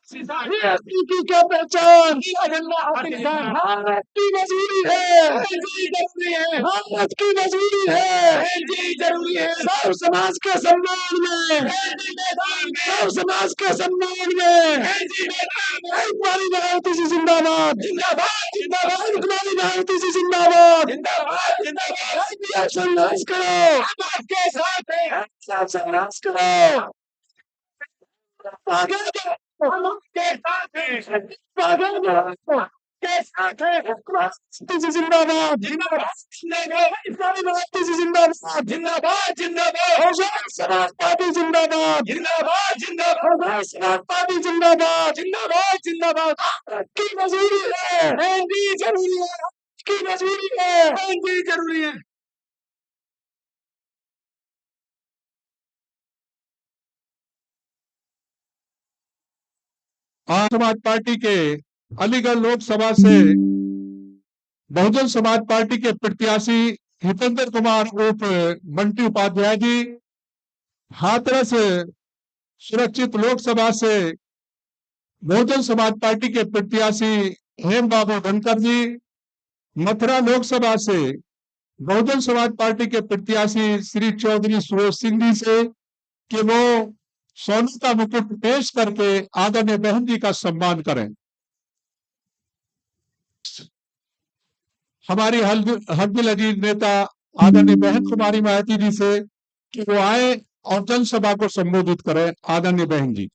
BSP की क्या पहचान, भारत की मजबूरी है, भारत की मजबूरी है, जरूरी है। सब समाज के सम्मान में, सब समाज के सम्मान में इकबाली भारती जी जिंदाबाद, इकबाली भारती जी जिंदाबाद। संघर्ष करो, आपके साथ है, संघर्ष करो, के साथ है, के साथ है। जिंदाबाद, इकबाली भारती जी जिंदाबाद, समाज पार्टी जिंदाबाद, समाज पार्टी जिंदाबाद, की मजबूरी है, जरूरी है, की मजबूरी है, जरूरी है। समाज पार्टी के अलीगढ़ लोकसभा से बहुजन समाज पार्टी के प्रत्याशी हितेंद्र कुमार उर्फ बंटी उपाध्याय जी, हाथरस सुरक्षित लोकसभा से बहुजन समाज पार्टी के प्रत्याशी हेम बाबू धनकर जी, मथुरा लोकसभा से बहुजन समाज पार्टी के प्रत्याशी श्री चौधरी सुरेश सिंह जी से कि वो सोने का मुकुट पेश करके आदरणीय बहन जी का सम्मान करें। हमारी हरदिल अजीज नेता आदरणीय बहन कुमारी मायावती जी से कि वो आए और जनसभा को संबोधित करें। आदरणीय बहन जी।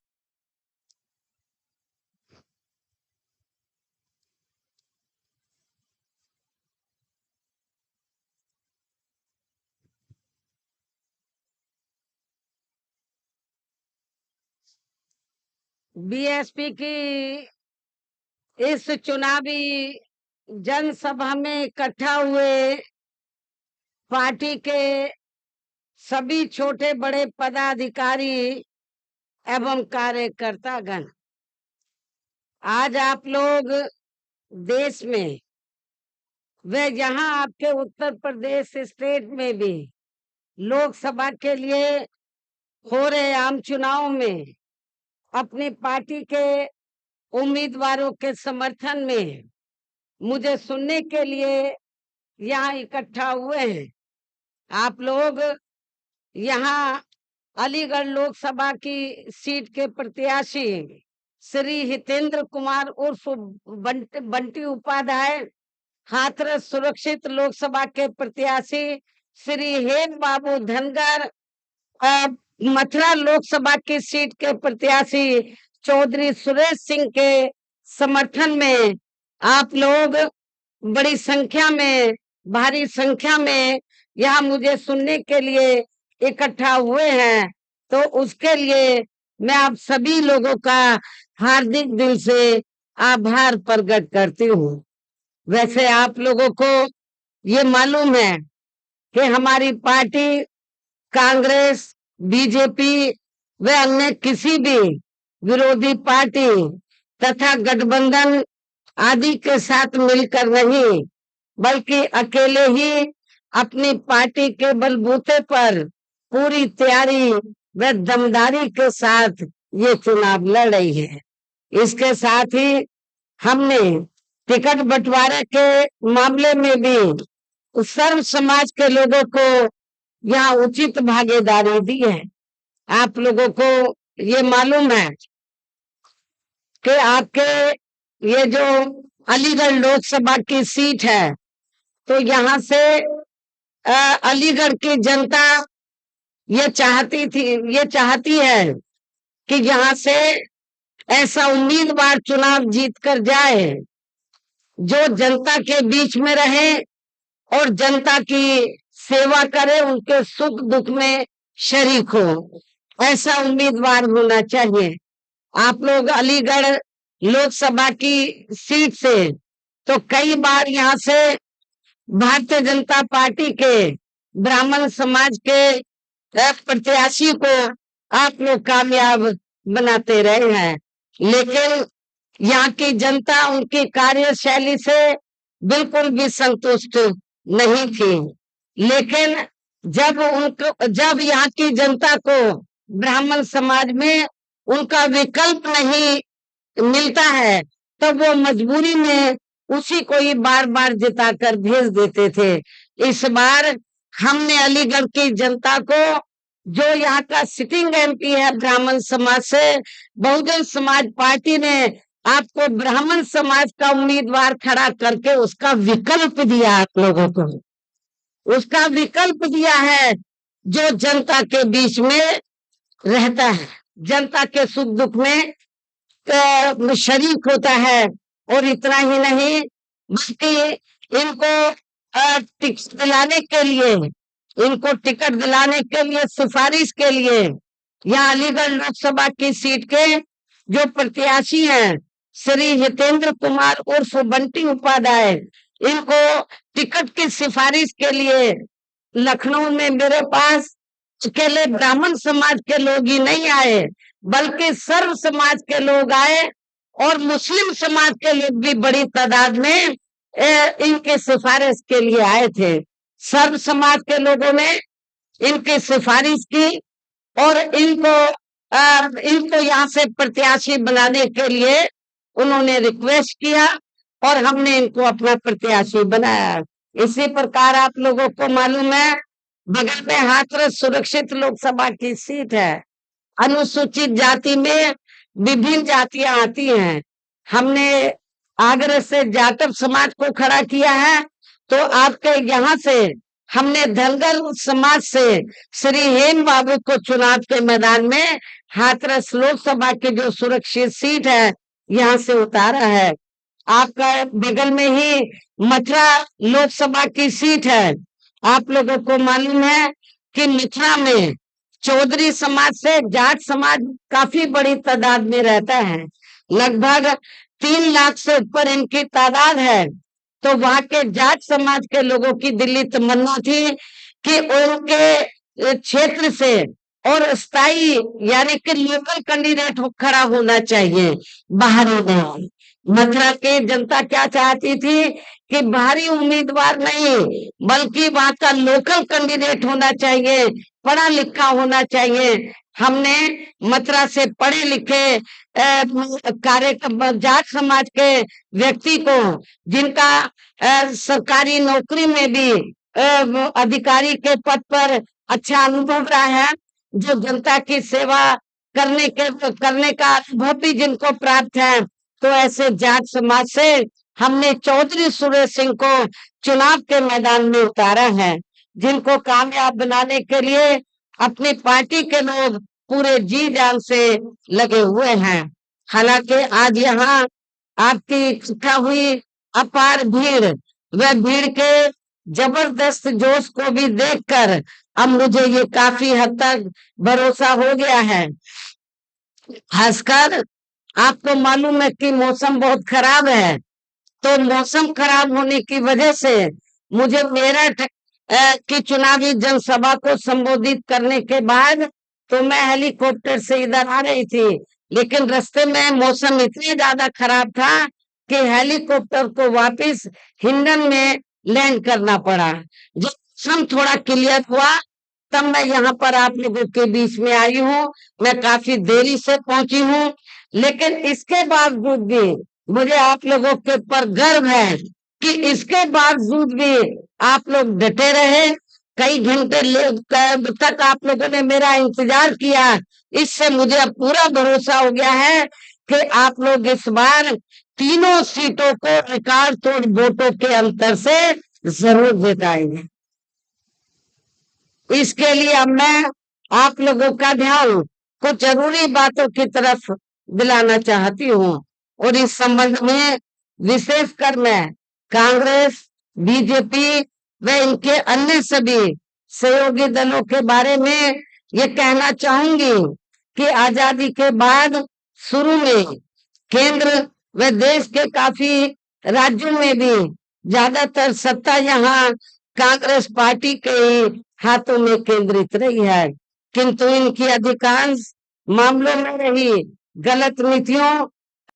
बीएसपी की इस चुनावी जनसभा में इकट्ठा हुए पार्टी के सभी छोटे बड़े पदाधिकारी एवं कार्यकर्तागण, आज आप लोग देश में व यहाँ आपके उत्तर प्रदेश स्टेट में भी लोकसभा के लिए हो रहे आम चुनाव में अपनी पार्टी के उम्मीदवारों के समर्थन में मुझे सुनने के लिए यहाँ इकट्ठा हुए हैं। आप लोग यहाँ अलीगढ़ लोकसभा की सीट के प्रत्याशी श्री हितेंद्र कुमार उर्फ बंटी उपाध्याय, हाथरस सुरक्षित लोकसभा के प्रत्याशी श्री हेम बाबू धनगर, मथुरा लोकसभा की सीट के प्रत्याशी चौधरी सुरेश सिंह के समर्थन में आप लोग बड़ी संख्या में, भारी संख्या में यहाँ मुझे सुनने के लिए इकट्ठा हुए हैं। तो उसके लिए मैं आप सभी लोगों का हार्दिक दिल से आभार प्रकट करती हूँ। वैसे आप लोगों को ये मालूम है कि हमारी पार्टी कांग्रेस, बीजेपी व अन्य किसी भी विरोधी पार्टी तथा गठबंधन आदि के साथ मिलकर नहीं, बल्कि अकेले ही अपनी पार्टी के बलबूते पर पूरी तैयारी व दमदारी के साथ ये चुनाव लड़ रही है। इसके साथ ही हमने टिकट बंटवारे के मामले में भी सर्व समाज के लोगों को यहाँ उचित भागीदारी दी है। आप लोगों को ये मालूम है कि आपके ये जो अलीगढ़ लोकसभा की सीट है, तो यहाँ से अलीगढ़ की जनता ये चाहती है कि यहाँ से ऐसा उम्मीदवार चुनाव जीत कर जाए जो जनता के बीच में रहे और जनता की सेवा करे, उनके सुख दुख में शरीक हो, ऐसा उम्मीदवार होना चाहिए। आप लोग अलीगढ़ लोकसभा की सीट से तो कई बार यहाँ से भारतीय जनता पार्टी के ब्राह्मण समाज के प्रत्याशी को आप लोग कामयाब बनाते रहे हैं, लेकिन यहाँ की जनता उनकी कार्यशैली से बिल्कुल भी संतुष्ट नहीं थी। लेकिन जब यहाँ की जनता को ब्राह्मण समाज में उनका विकल्प नहीं मिलता है तो वो मजबूरी में उसी को ही बार बार जिताकर भेज देते थे। इस बार हमने अलीगढ़ की जनता को, जो यहाँ का सिटिंग एमपी है ब्राह्मण समाज से, बहुजन समाज पार्टी ने आपको ब्राह्मण समाज का उम्मीदवार खड़ा करके उसका विकल्प दिया। आप लोगों को उसका विकल्प दिया है जो जनता के बीच में रहता है, जनता के सुख दुख में शरीक होता है। और इतना ही नहीं, बल्कि इनको टिकट दिलाने के लिए, इनको टिकट दिलाने के लिए, सिफारिश के लिए यहाँ अलीगढ़ लोकसभा की सीट के जो प्रत्याशी हैं श्री हितेंद्र कुमार उर्फ बंटी उपाध्याय, इनको टिकट की सिफारिश के लिए लखनऊ में मेरे पास अकेले ब्राह्मण समाज के लोग ही नहीं आए, बल्कि सर्व समाज के लोग आए और मुस्लिम समाज के लोग भी बड़ी तादाद में इनके सिफारिश के लिए आए थे। सर्व समाज के लोगों ने इनकी सिफारिश की और इनको यहाँ से प्रत्याशी बनाने के लिए उन्होंने रिक्वेस्ट किया और हमने इनको अपना प्रत्याशी बनाया। इसी प्रकार आप लोगों को मालूम है, बगल में हाथरस सुरक्षित लोकसभा की सीट है। अनुसूचित जाति में विभिन्न जातियां आती हैं। हमने आगरा से जाटव समाज को खड़ा किया है, तो आपके यहाँ से हमने धनगर समाज से श्री हेम बाबू को चुनाव के मैदान में हाथरस लोकसभा की जो सुरक्षित सीट है यहाँ से उतारा है। आपका बगल में ही मथुरा लोकसभा की सीट है। आप लोगों को मालूम है कि मथुरा में चौधरी समाज से जाट समाज काफी बड़ी तादाद में रहता है, लगभग 3 लाख से ऊपर इनकी तादाद है। तो वहां के जाट समाज के लोगों की दिल्ली तमन्ना थी कि उनके क्षेत्र से और स्थायी यानी कि लोकल कैंडिडेट खड़ा होना चाहिए, बाहरी नहीं। मथुरा की जनता क्या चाहती थी कि बाहरी उम्मीदवार नहीं, बल्कि वहां का लोकल कैंडिडेट होना चाहिए, पढ़ा लिखा होना चाहिए। हमने मथुरा से पढ़े लिखे जाट समाज के व्यक्ति को, जिनका सरकारी नौकरी में भी अधिकारी के पद पर अच्छा अनुभव रहा है, जो जनता की सेवा करने का अनुभव भी जिनको प्राप्त है, तो ऐसे जाट समाज से हमने चौधरी सुरेश सिंह को चुनाव के मैदान में उतारा है, जिनको कामयाब बनाने के लिए अपनी पार्टी के लोग पूरे जी जान से लगे हुए हैं। हालांकि आज यहाँ आपकी इकट्ठा हुई अपार भीड़, वह भीड़ के जबरदस्त जोश को भी देखकर अब मुझे ये काफी हद तक भरोसा हो गया है। खासकर आपको मालूम है कि मौसम बहुत खराब है, तो मौसम खराब होने की वजह से मुझे मेरठ की चुनावी जनसभा को संबोधित करने के बाद तो मैं हेलीकॉप्टर से इधर आ रही थी, लेकिन रास्ते में मौसम इतनी ज्यादा खराब था कि हेलीकॉप्टर को वापस हिंडन में लैंड करना पड़ा। जब मौसम थोड़ा क्लियर हुआ तब मैं यहाँ पर आप लोगों के बीच में आई हूँ। मैं काफी देरी से पहुंची हूँ, लेकिन इसके बावजूद भी मुझे आप लोगों के ऊपर गर्व है कि इसके बावजूद भी आप लोग डटे रहे। कई घंटे तक आप लोगों ने मेरा इंतजार किया। इससे मुझे अब पूरा भरोसा हो गया है कि आप लोग इस बार तीनों सीटों को रिकॉर्ड तोड़ वोटों के अंतर से जरूर जिताएंगे। इसके लिए अब मैं आप लोगों का ध्यान कुछ जरूरी बातों की तरफ दिलाना चाहती हूँ, और इस संबंध में विशेषकर मैं कांग्रेस, बीजेपी व इनके अन्य सभी सहयोगी दलों के बारे में ये कहना चाहूंगी कि आजादी के बाद शुरू में केंद्र व देश के काफी राज्यों में भी ज्यादातर सत्ता यहाँ कांग्रेस पार्टी के हाथों में केंद्रित रही है, किंतु इनकी अधिकांश मामलों में रही गलत नीतियों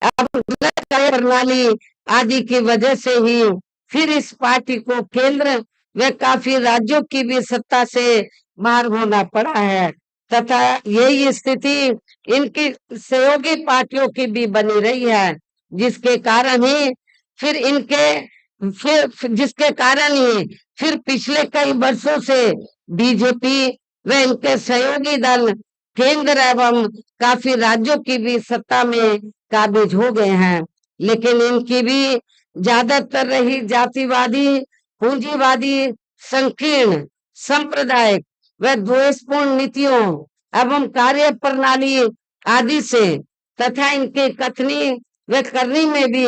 और गलत प्रणाली आदि की वजह से ही फिर इस पार्टी को केंद्र व काफी राज्यों की भी सत्ता से बाहर होना पड़ा है। तथा यही स्थिति इनकी सहयोगी पार्टियों की भी बनी रही है, जिसके कारण ही फिर जिसके कारण ही फिर पिछले कई वर्षों से बीजेपी व इनके सहयोगी दल केंद्र एवं काफी राज्यों की भी सत्ता में काबिज हो गए हैं, लेकिन इनकी भी ज्यादातर रही जातिवादी, पूंजीवादी, संकीर्ण, सांप्रदायिक व द्वेषपूर्ण नीतियों एवं कार्य प्रणाली आदि से तथा इनके कथनी व करनी में भी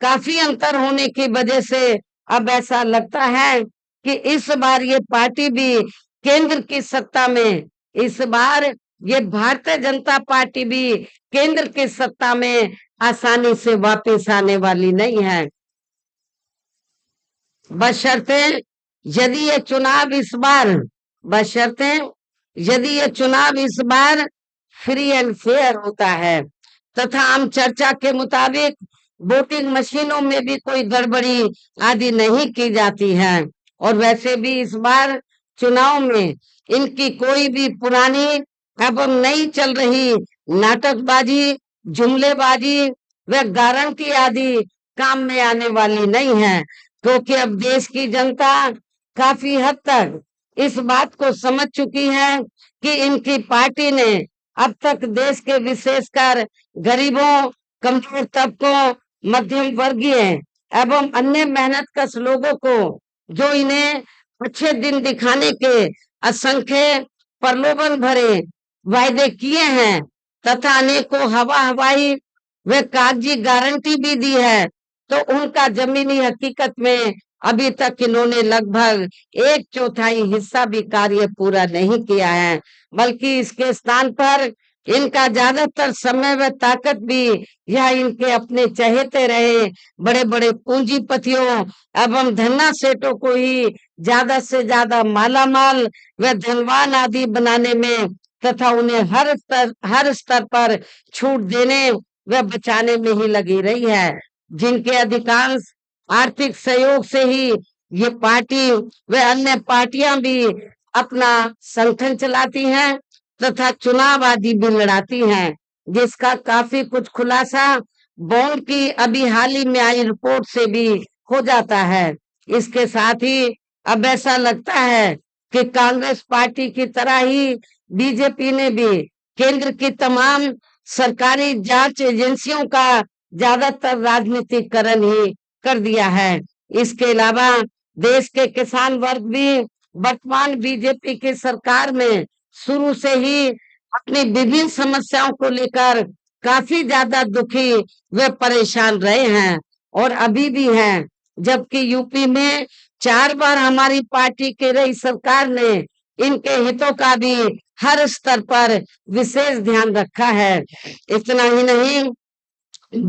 काफी अंतर होने की वजह से अब ऐसा लगता है कि इस बार ये पार्टी भी केंद्र की सत्ता में, इस बार ये भारतीय जनता पार्टी भी केंद्र की सत्ता में आसानी से वापस आने वाली नहीं है, बशर्ते यदि ये चुनाव इस बार बशर्ते यदि ये चुनाव इस बार फ्री एंड फेयर होता है तथा आम चर्चा के मुताबिक वोटिंग मशीनों में भी कोई गड़बड़ी आदि नहीं की जाती है। और वैसे भी इस बार चुनाव में इनकी कोई भी पुरानी एवं नई चल रही नाटकबाजी, जुमलेबाजी व गारंटी आदि काम में आने वाली नहीं है, क्योंकि अब देश की जनता काफी हद तक इस बात को समझ चुकी है कि इनकी पार्टी ने अब तक देश के विशेषकर गरीबों, कमजोर तबकों, मध्यम वर्गीय एवं अन्य मेहनतकश लोगों को जो इन्हें अच्छे दिन दिखाने के असंख्य प्रलोभन भरे वायदे किए हैं तथा अनेकों हवाई व कागजी गारंटी भी दी है, तो उनका जमीनी हकीकत में अभी तक इन्होंने लगभग 1/4 हिस्सा भी कार्य पूरा नहीं किया है, बल्कि इसके स्थान पर इनका ज्यादातर समय व ताकत भी यह इनके अपने चहेते रहे बड़े बड़े पूंजीपतियों एवं धन्ना सेठों को ही ज्यादा से ज्यादा मालामाल व धनवान आदि बनाने में तथा उन्हें हर स्तर पर छूट देने व बचाने में ही लगी रही है, जिनके अधिकांश आर्थिक सहयोग से ही ये पार्टी व अन्य पार्टियां भी अपना संगठन चलाती हैं तथा चुनाव आदि भी लड़ाती हैं, जिसका काफी कुछ खुलासा बॉन्ड की अभी हाल ही में आई रिपोर्ट से भी हो जाता है। इसके साथ ही अब ऐसा लगता है कि कांग्रेस पार्टी की तरह ही बीजेपी ने भी केंद्र की तमाम सरकारी जांच एजेंसियों का ज्यादातर राजनीतिकरण ही कर दिया है। इसके अलावा देश के किसान वर्ग भी वर्तमान बीजेपी की सरकार में शुरू से ही अपनी विभिन्न समस्याओं को लेकर काफी ज्यादा दुखी व परेशान रहे हैं और अभी भी हैं, जबकि यूपी में 4 बार हमारी पार्टी की रही सरकार ने इनके हितों का भी हर स्तर पर विशेष ध्यान रखा है। इतना ही नहीं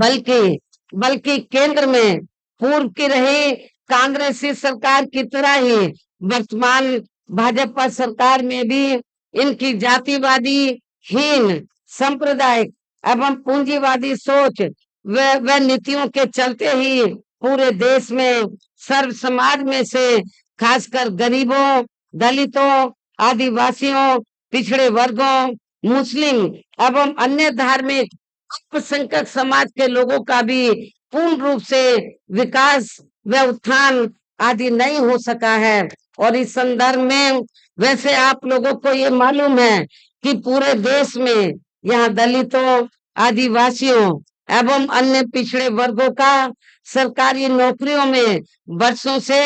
बल्कि केंद्र में पूर्व की रही कांग्रेसी सरकार की तरह ही वर्तमान भाजपा सरकार में भी इनकी जातिवादी, हीन, सांप्रदायिक एवं पूंजीवादी सोच व नीतियों के चलते ही पूरे देश में सर्व समाज में से खासकर गरीबों, दलितों, आदिवासियों, पिछड़े वर्गों, मुस्लिम एवं अन्य धार्मिक अल्पसंख्यक समाज के लोगों का भी पूर्ण रूप से विकास व उत्थान आदि नहीं हो सका है। और इस संदर्भ में वैसे आप लोगों को ये मालूम है कि पूरे देश में यहाँ दलितों, आदिवासियों एवं अन्य पिछड़े वर्गों का सरकारी नौकरियों में वर्षों से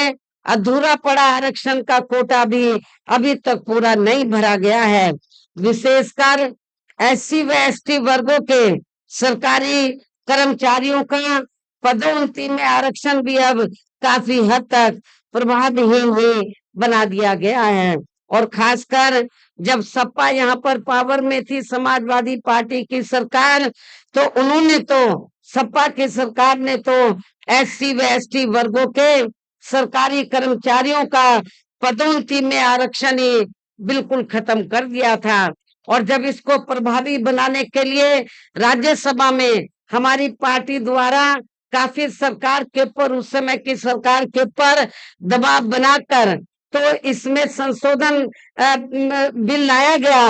अधूरा पड़ा आरक्षण का कोटा भी अभी तक पूरा नहीं भरा गया है। विशेषकर SC व ST वर्गों के सरकारी कर्मचारियों का पदोन्नति में आरक्षण भी अब काफी हद तक प्रभावहीन ही बना दिया गया है। और खासकर जब सपा यहाँ पर पावर में थी, समाजवादी पार्टी की सरकार, तो उन्होंने तो सपा की सरकार ने तो SC व ST वर्गों के सरकारी कर्मचारियों का पदोन्नति में आरक्षण ही बिल्कुल खत्म कर दिया था। और जब इसको प्रभावी बनाने के लिए राज्यसभा में हमारी पार्टी द्वारा काफी सरकार के ऊपर, उस समय की सरकार के ऊपर दबाव बनाकर तो इसमें संशोधन बिल लाया गया,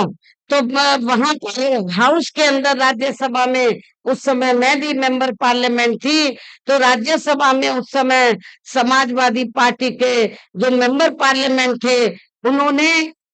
तो वहां पर हाउस के अंदर राज्यसभा में उस समय मैं भी मेंबर पार्लियामेंट थी, तो राज्यसभा में उस समय समाजवादी पार्टी के जो मेंबर पार्लियामेंट थे उन्होंने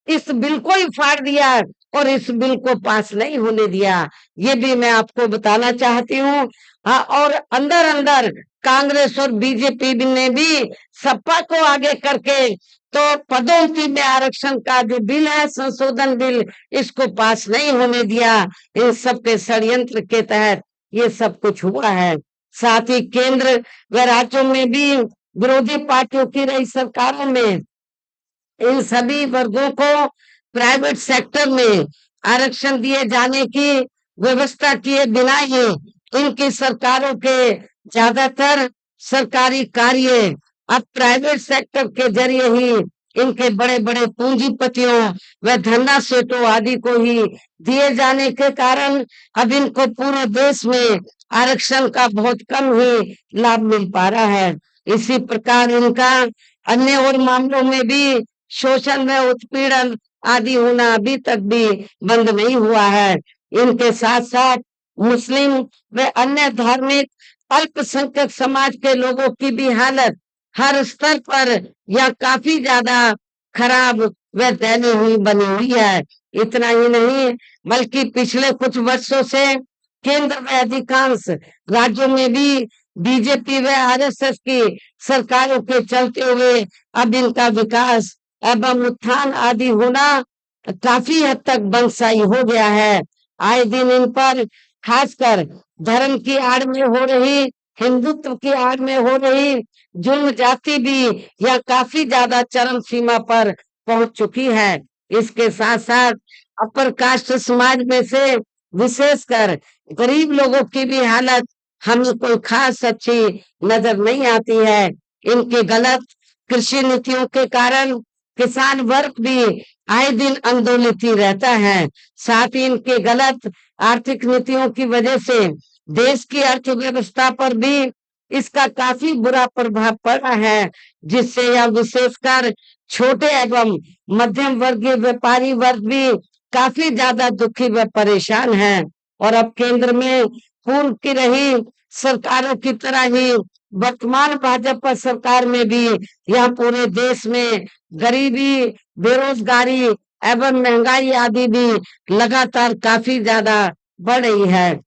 इस बिल को ही फाड़ दिया और इस बिल को पास नहीं होने दिया। ये भी मैं आपको बताना चाहती हूँ। हाँ, और अंदर अंदर कांग्रेस और बीजेपी ने भी सपा को आगे करके तो पदोन्नति में आरक्षण का जो बिल है, संशोधन बिल, इसको पास नहीं होने दिया। इन सब के षड्यंत्र के तहत ये सब कुछ हुआ है। साथ ही केंद्र व राज्यों में भी विरोधी पार्टियों की रही सरकारों में इन सभी वर्गों को प्राइवेट सेक्टर में आरक्षण दिए जाने की व्यवस्था किए बिना ही इनकी सरकारों के ज्यादातर सरकारी कार्य अब प्राइवेट सेक्टर के जरिए ही इनके बड़े बड़े पूंजीपतियों व धन्ना सेठों आदि को ही दिए जाने के कारण अब इनको पूरे देश में आरक्षण का बहुत कम ही लाभ मिल पा रहा है। इसी प्रकार इनका अन्य और मामलों में भी शोषण व उत्पीड़न आदि होना अभी तक भी बंद नहीं हुआ है। इनके साथ साथ मुस्लिम व अन्य धार्मिक अल्पसंख्यक समाज के लोगों की भी हालत हर स्तर पर या काफी ज्यादा खराब व दयनीय हुई बनी हुई है। इतना ही नहीं बल्कि पिछले कुछ वर्षों से केंद्र में अधिकांश राज्यों में भी बीजेपी व आरएसएस की सरकारों के चलते हुए अब इनका विकास एवं उत्थान आदि होना काफी हद तक बंदशाही हो गया है। आए दिन इन पर खासकर धर्म की आड़ में हो रही, हिंदुत्व की आड़ में हो रही जुल्म जाति भी यह काफी ज्यादा चरम सीमा पर पहुंच चुकी है। इसके साथ साथ अपर कास्ट समाज में से विशेषकर गरीब लोगों की भी हालत हमें कोई खास अच्छी नजर नहीं आती है। इनकी गलत कृषि नीतियों के कारण किसान वर्ग भी आए दिन आंदोलित ही रहता है। साथ ही इनके गलत आर्थिक नीतियों की वजह से देश की अर्थव्यवस्था पर भी इसका काफी बुरा प्रभाव पड़ा है, जिससे यह विशेषकर छोटे एवं मध्यम वर्गीय व्यापारी वर्ग भी काफी ज्यादा दुखी व परेशान है। और अब केंद्र में पूर्व की रही सरकारों की तरह ही वर्तमान भाजपा सरकार में भी यह पूरे देश में गरीबी, बेरोजगारी एवं महंगाई आदि भी लगातार काफी ज्यादा बढ़ रही है।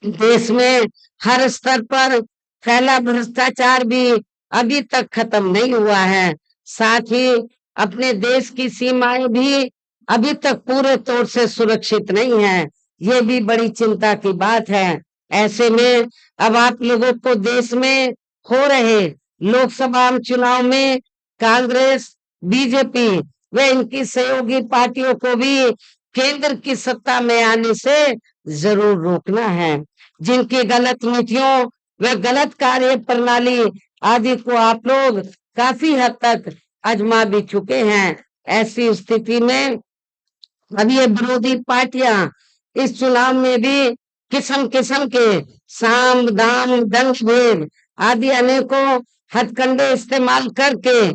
देश में हर स्तर पर फैला भ्रष्टाचार भी अभी तक खत्म नहीं हुआ है। साथ ही अपने देश की सीमाएं भी अभी तक पूरे तौर से सुरक्षित नहीं है। ये भी बड़ी चिंता की बात है। ऐसे में अब आप लोगों को देश में हो रहे लोकसभा चुनाव में कांग्रेस, बीजेपी व इनकी सहयोगी पार्टियों को भी केंद्र की सत्ता में आने से जरूर रोकना है। जिनकी गलत नीतियों व गलत कार्य प्रणाली आदि को आप लोग काफी हद तक आजमा भी चुके हैं। ऐसी स्थिति में अब ये विरोधी पार्टियां इस चुनाव में भी किस्म किस्म के साम दाम दंश भेद आदि अनेकों हथकंडे इस्तेमाल करके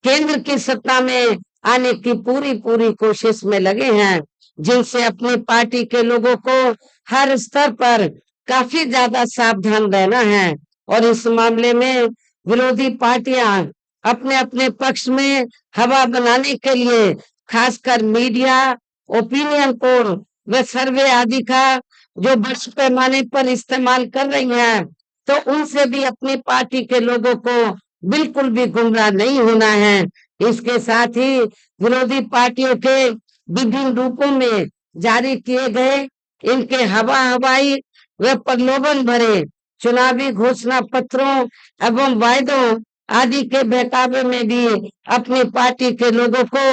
केंद्र की सत्ता में आने की पूरी पूरी कोशिश में लगे हैं, जिनसे अपनी पार्टी के लोगों को हर स्तर पर काफी ज्यादा सावधान रहना है। और इस मामले में विरोधी पार्टियां अपने अपने पक्ष में हवा बनाने के लिए खासकर मीडिया, ओपिनियन पोल व सर्वे आदि का जो बड़े पैमाने पर इस्तेमाल कर रही हैं, तो उनसे भी अपनी पार्टी के लोगों को बिल्कुल भी गुमराह नहीं होना है। इसके साथ ही विरोधी पार्टियों के विभिन्न रूपों में जारी किए गए इनके हवाई व प्रलोभन भरे चुनावी घोषणा पत्रों एवं वायदों आदि के बहकावे में भी अपनी पार्टी के लोगों को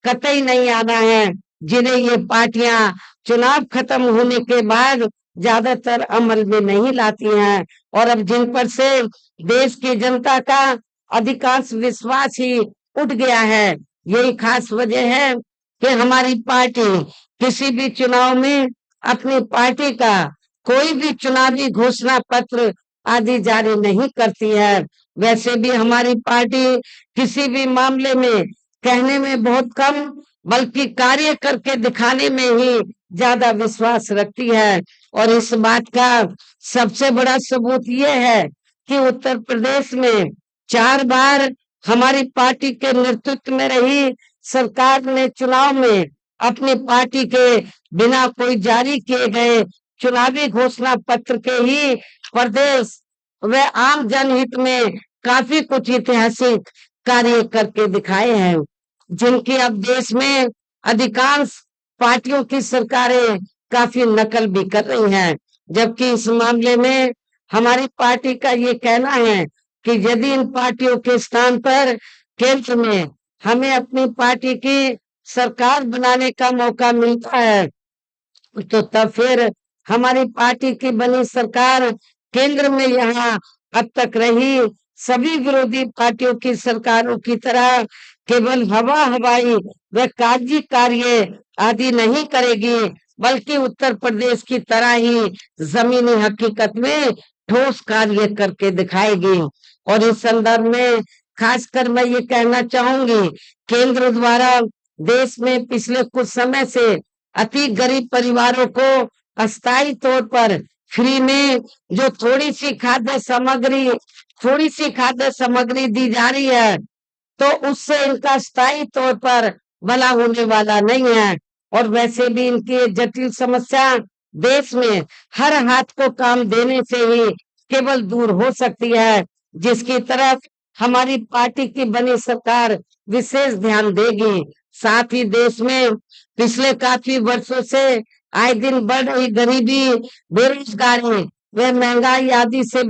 कतई नहीं आना है, जिन्हें ये पार्टियां चुनाव खत्म होने के बाद ज्यादातर अमल में नहीं लाती हैं। और अब जिन पर से देश की जनता का अधिकांश विश्वास ही उठ गया है, यही खास वजह है कि हमारी पार्टी किसी भी चुनाव में अपनी पार्टी का कोई भी चुनावी घोषणा पत्र आदि जारी नहीं करती है। वैसे भी हमारी पार्टी किसी भी मामले में कहने में बहुत कम बल्कि कार्य करके दिखाने में ही ज्यादा विश्वास रखती है। और इस बात का सबसे बड़ा सबूत ये है कि उत्तर प्रदेश में 4 बार हमारी पार्टी के नेतृत्व में रही सरकार ने चुनाव में अपनी पार्टी के बिना कोई जारी किए गए चुनावी घोषणा पत्र के ही प्रदेश व आम जनहित में काफी कुछ ऐतिहासिक कार्य करके दिखाए हैं, जिनकी अब देश में अधिकांश पार्टियों की सरकारें काफी नकल भी कर रही हैं। जबकि इस मामले में हमारी पार्टी का ये कहना है कि यदि इन पार्टियों के स्थान पर केंद्र में हमें अपनी पार्टी की सरकार बनाने का मौका मिलता है तो तब फिर हमारी पार्टी की बनी सरकार केंद्र में यहाँ अब तक रही सभी विरोधी पार्टियों की सरकारों की तरह केवल हवा हवाई व कागजी कार्य आदि नहीं करेगी, बल्कि उत्तर प्रदेश की तरह ही जमीनी हकीकत में ठोस कार्य करके दिखाएगी। और इस संदर्भ में खासकर मैं ये कहना चाहूंगी, केंद्र द्वारा देश में पिछले कुछ समय से अति गरीब परिवारों को अस्थायी तौर पर फ्री में जो थोड़ी सी खाद्य सामग्री दी जा रही है, तो उससे इनका स्थायी तौर पर भला होने वाला नहीं है। और वैसे भी इनकी जटिल समस्या देश में हर हाथ को काम देने से ही केवल दूर हो सकती है, जिसकी तरफ हमारी पार्टी की बनी सरकार विशेष ध्यान देगी। साथ ही देश में पिछले काफी वर्षों से आए दिन बढ़ रही गरीबी, बेरोजगारी व महंगाई आदि से